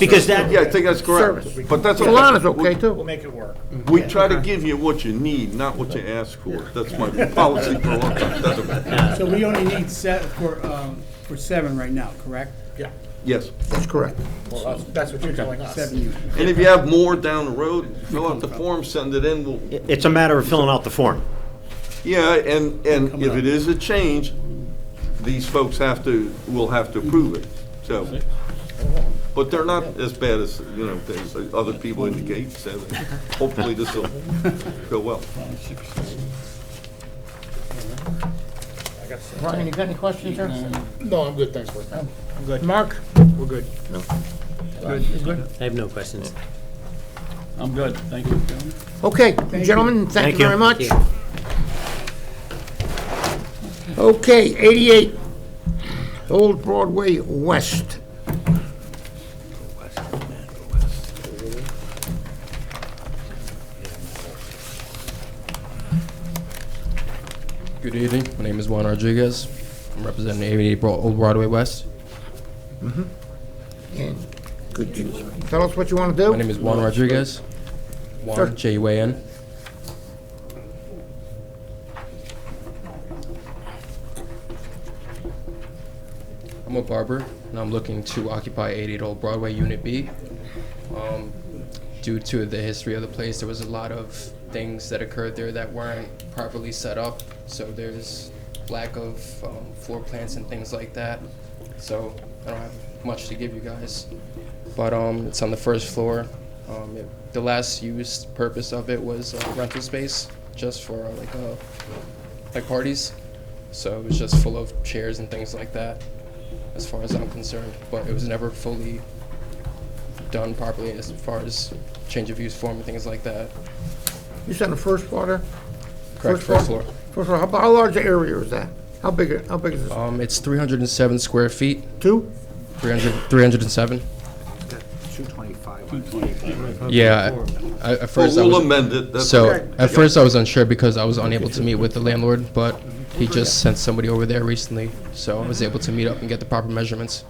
Because that, yeah, I think that's correct, but that's Salon is okay. okay too. We'll make it work. We try to give you what you need, not what you ask for. That's my policy for a long time. That's okay. So we only need for 7 right now, correct? Yeah, Yes, That's correct. well, that's what you're telling us. 7 units. and if you have more down the road, fill out the form, send it in, we'll, it's a matter of filling out the form. yeah, and if it is a change, these folks will have to approve it, so. But they're not as bad as, you know, as other people indicate, so hopefully this will go well. Brian, you got any questions, sir? No, I'm good, thanks, Rick. I'm good. Mark? We're good. Good. I have no questions. I'm good, thank you. Okay, gentlemen, thank you very much. Thank Okay, 88 Old Broadway West. Good evening. My name is Juan Rodriguez. I'm representing 88 Old Broadway West. And could you tell us what you want to do? My name is Juan Rodriguez. Sure. Juan, J-U-A-N. I'm a barber, and I'm looking to occupy 88 Old Broadway Unit B. Due to the history of the place, there was a lot of things that occurred there that weren't properly set up. So there's lack of floor plans and things like that. So I don't have much to give you guys. But it's on the first floor. The last used purpose of it was rental space, just for like parties. So it was just full of chairs and things like that, as far as I'm concerned. But it was never fully done properly as far as change of use form and things like that. You said the first floor there? Correct, first floor. First floor. How large an area is that? How big is this? It's 307 square feet. 2? 307. 225. Yeah, at first I Well, was. we'll amend it. That's So, okay. at first I was unsure because I was unable to meet with the landlord, but he just sent somebody over there recently, so I was able to meet up and get the proper measurements.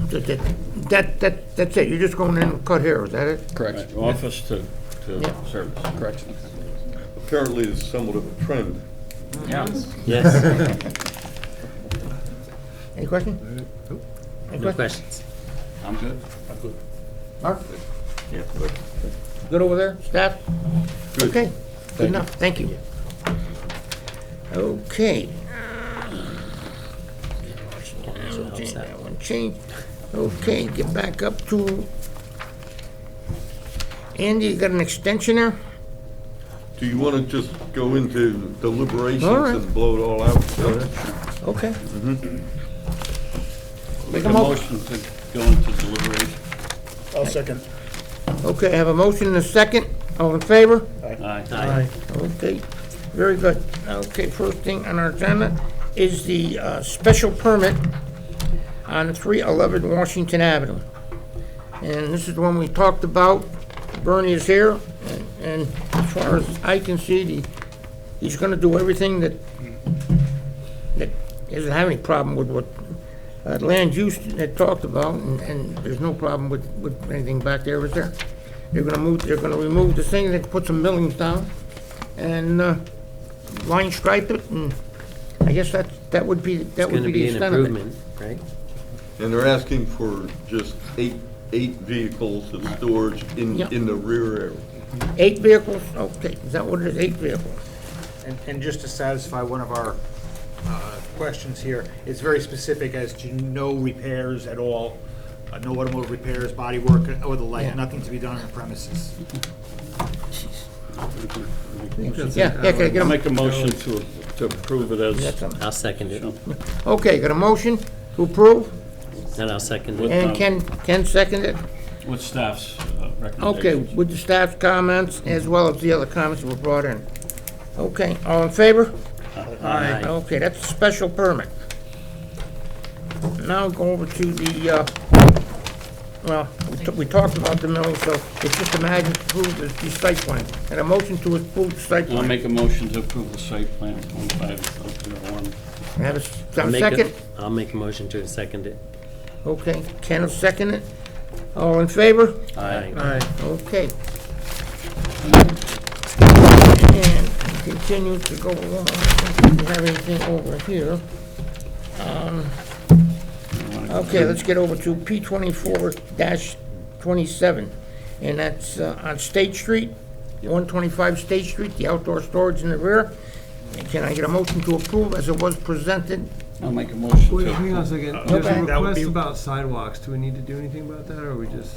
That's it, you're just going in and cut hair, is that it? Correct. Right, office to Yeah. service. Correct. Apparently, it's somewhat of a trend. Yeah. Yes. Any questions? Any No questions? questions. I'm good. Mark, Yeah. good over there, staff? Good. Okay, good enough, thank you. Okay. That one changed. Okay, get back up to, Andy, you got an extension there? Do you want to just go into deliberations All right. and blow it all out? Okay. Make Make a a mo- motion to go into deliberation. I'll second. Okay, I have a motion and a second, all in favor? Aye. Okay, very good. Okay, first thing on our agenda is the special permit on 311 Washington Avenue. And this is the one we talked about. Bernie is here, and as far as I can see, he's gonna do everything that he doesn't have any problem with what land use had talked about, and there's no problem with anything back there, is there? They're gonna remove the thing, that put some millings down, and line stripe it, and I guess that would be It's the going to be an extent of it. improvement, right? And they're asking for just eight vehicles of storage Yeah. in the rear area. 8 vehicles, okay, is that what it is, 8 vehicles? And just to satisfy one of our questions here, it's very specific as to no repairs at all, no automotive repairs, body work, or the Yeah. like, nothing to be done on the premises. Yeah, can I get I'll a, make a motion to approve it as. that's something. I'll second it. Okay, got a motion to approve, And I'll second With, it. and Ken seconded. With staff's Okay, recommendations. with the staff's comments, as well as the other comments that were brought in. Okay, all in favor? Aye. Okay, that's a special permit. Now go over to the, well, we talked about the milling, so it's just a matter to approve the site plan. And a motion to approve the site I'll plan. make a motion to approve the site plan 15001. Have a I'll make second? I'll make a motion to second it. Okay, Ken will second it. All in favor? Aye. Okay. And continue to go along. I don't think we have anything over here. Okay, let's get over to P24-27, and that's on State Street, 125 State Street, the outdoor storage in the rear. And can I get a motion to approve as it was presented? I'll make a motion Wait, to. hang on a second. Okay. There's a That would request be- about sidewalks. Do we need to do anything about that, or are we just?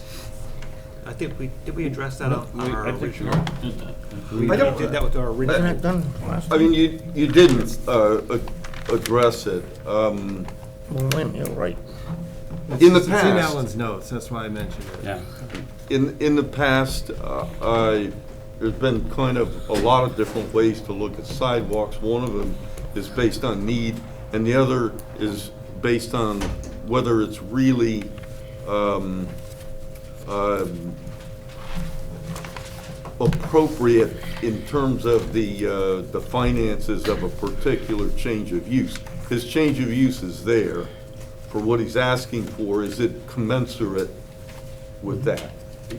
I think did we address that on our I think you original? did that. We did that with our Wasn't original. that done last I time? mean, you didn't address it. Well, when, you're right. In the It's in past, Alan's notes, that's why I mentioned it. Yeah. in the past, there's been kind of a lot of different ways to look at sidewalks. One of them is based on need, and the other is based on whether it's really appropriate in terms of the finances of a particular change of use. His change of use is there for what he's asking for. Is it commensurate with that?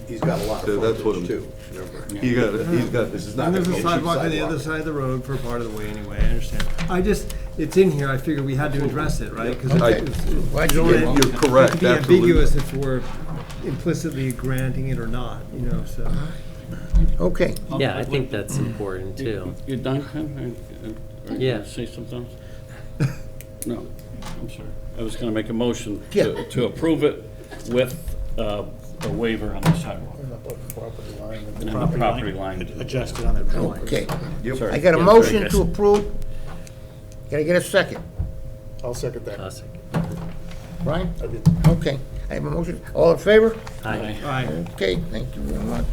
He's got a lot So of that's what frontage I'm- too, remember? He's got This is not And gonna there's be a a cheap sidewalk on the other sidewalk. side of the road for part of the way anyway, I understand. It's in here, I figured we had to address it, right? 'Cause I- Glad you You're did. you're it correct, could be absolutely. ambiguous if we're implicitly granting it or not, you know, so. Okay, Yeah, I think that's important too. You done, Ken? Or you Yeah. wanna say something else? No, I'm sorry. I was gonna make a motion Yeah. to approve it with a waiver on the sidewalk. And the property line. Adjusted on the drawing. okay. Sorry. I got a Yeah, motion very to good. approve. Can I get a second? I'll second that. I'll second. Brian? I did. Okay, I have a motion. All in favor? Aye. Right. Okay, thank you very much.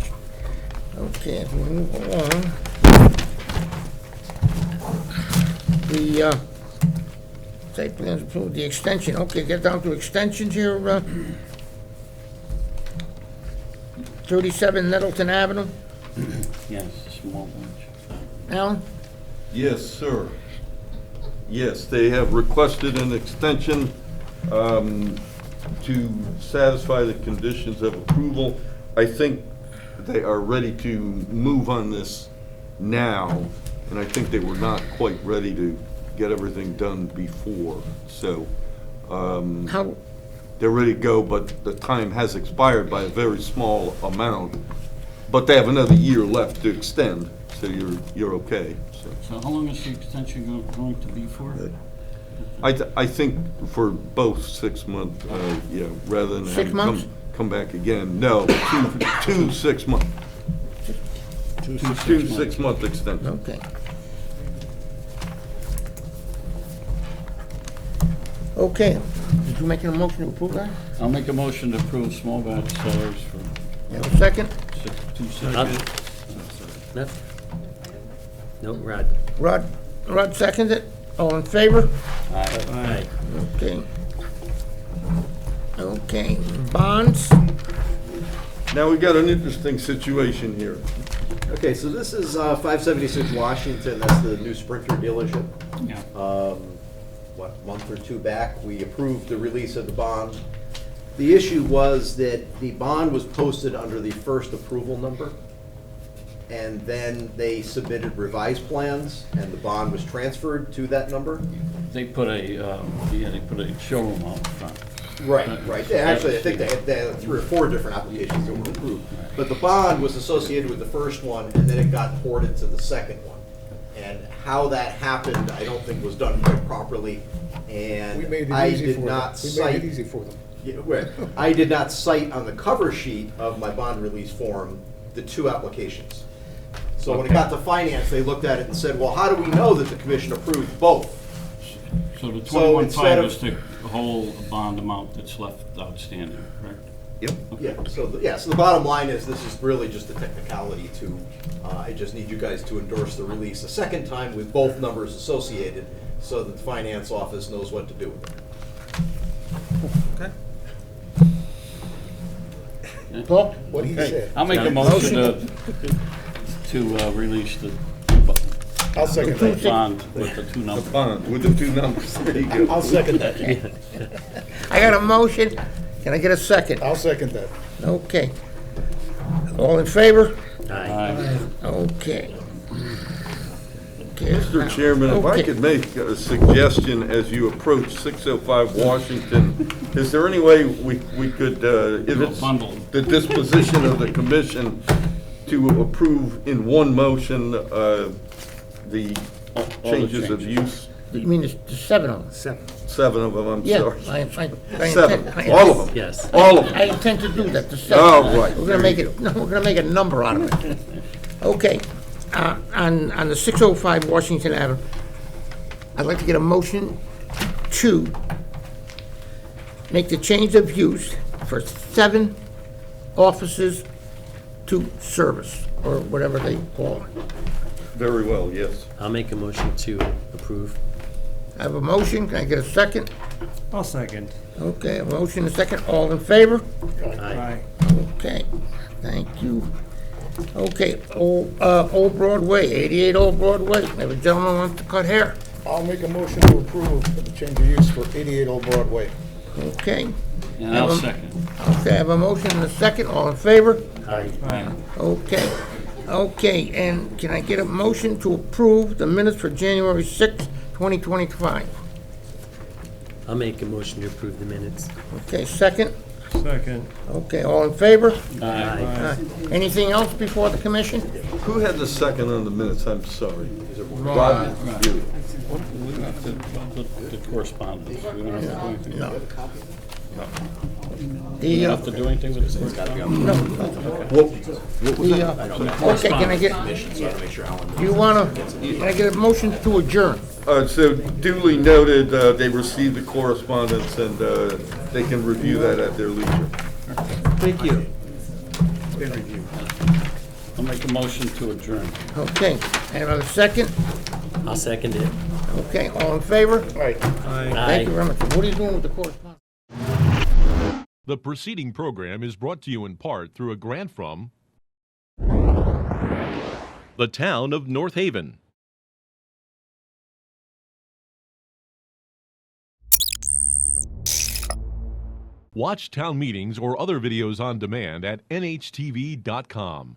Okay, as we move along. The site plans approved, the extension, okay, get down to extensions here. 37 Nettleton Avenue. Yes, small bunch. Alan? Yes, sir. Yes, they have requested an extension to satisfy the conditions of approval. I think they are ready to move on this now, and I think they were not quite ready to get everything done before. So How, they're ready to go, but the time has expired by a very small amount. But they have another year left to extend, so you're okay. So how long is the extension going to be for? I think for both 6 months, yeah, rather than 6 having months? come back again. No, two 6 month. Two 6 month extensions. okay. Okay, did you make a motion to approve that? I'll make a motion to approve small batch sellers for You have a second? 2 No, Rod. Rod seconded it. All in favor? Aye. Okay. Okay, bonds? Now, we've got an interesting situation here. Okay, so this is 576 Washington, that's the new Sprinter dealership. Yeah. What, a month or two back, we approved the release of the bond. The issue was that the bond was posted under the first approval number, and then they submitted revised plans, and the bond was transferred to that number. They put a showroom out front. Right. Actually, I think they had 3 or 4 different applications that were approved. But the bond was associated with the first one, and then it got ported to the second one. And how that happened, I don't think was done quite properly, and I did not cite. We made it easy for them. Yeah, right. I did not cite on the cover sheet of my bond release form the 2 applications. So when it got to finance, they looked at it and said, well, how do we know that the commission approved both? So the So 21.5 instead of- is the whole bond amount that's left outstanding, correct? Yep. Yeah, so the bottom line is, this is really just a technicality to, I just need you guys to endorse the release a second time with both numbers associated, so that the finance office knows what to do with it. Okay. Paul? What he said. I'll make a motion to release the I'll second that. bond with the 2 numbers. The bond with the 2 numbers. There you go. I'll second that. I got a motion. Can I get a second? I'll second that. Okay. All in favor? Aye. Okay. Mr. Chairman, if I Okay. could make a suggestion as you approach 605 Washington, is there any way we could, if it's Bundle. the disposition of the commission, to approve in one motion the changes of use? You mean the 7 of them? 7 of them, I'm Yeah, sorry. I 7, intend- all of them? Yes. All of them? I intend to do that, the 7. Oh, right. We're gonna make it, no, we're gonna make a number out of it. Okay, on the 605 Washington Avenue, I'd like to get a motion to make the change of use for 7 offices to service, or whatever they call it. Very well, yes. I'll make a motion to approve. I have a motion, can I get a second? I'll second. Okay, a motion, a second, all in favor? Aye. Okay, thank you. Okay, Old Broadway, 88 Old Broadway, we have a gentleman who wants to cut hair. I'll make a motion to approve the change of use for 88 Old Broadway. Okay. And I'll second. Okay, I have a motion and a second, all in favor? Aye. Okay, okay, and can I get a motion to approve the minutes for January 6th, 2025? I'll make a motion to approve the minutes. Okay, second? Second. Okay, all in favor? Aye. Anything else before the commission? Who had the second on the minutes? I'm sorry. Rod. You. We don't have to, the correspondence, we don't have to do anything. No. We don't have to do anything with the correspondence? No. What was that? Okay, can I get, do you wanna, can I get a motion to adjourn? So duly noted, they received the correspondence and they can review that at their leisure. Thank you. I'll make a motion to adjourn. Okay, and a second? I'll second it. Okay, all in favor? Right. Thank you very much. What are you doing with the correspondence? The preceding program is brought to you in part through a grant from the town of North Haven. Watch town meetings or other videos on demand at nhtv.com.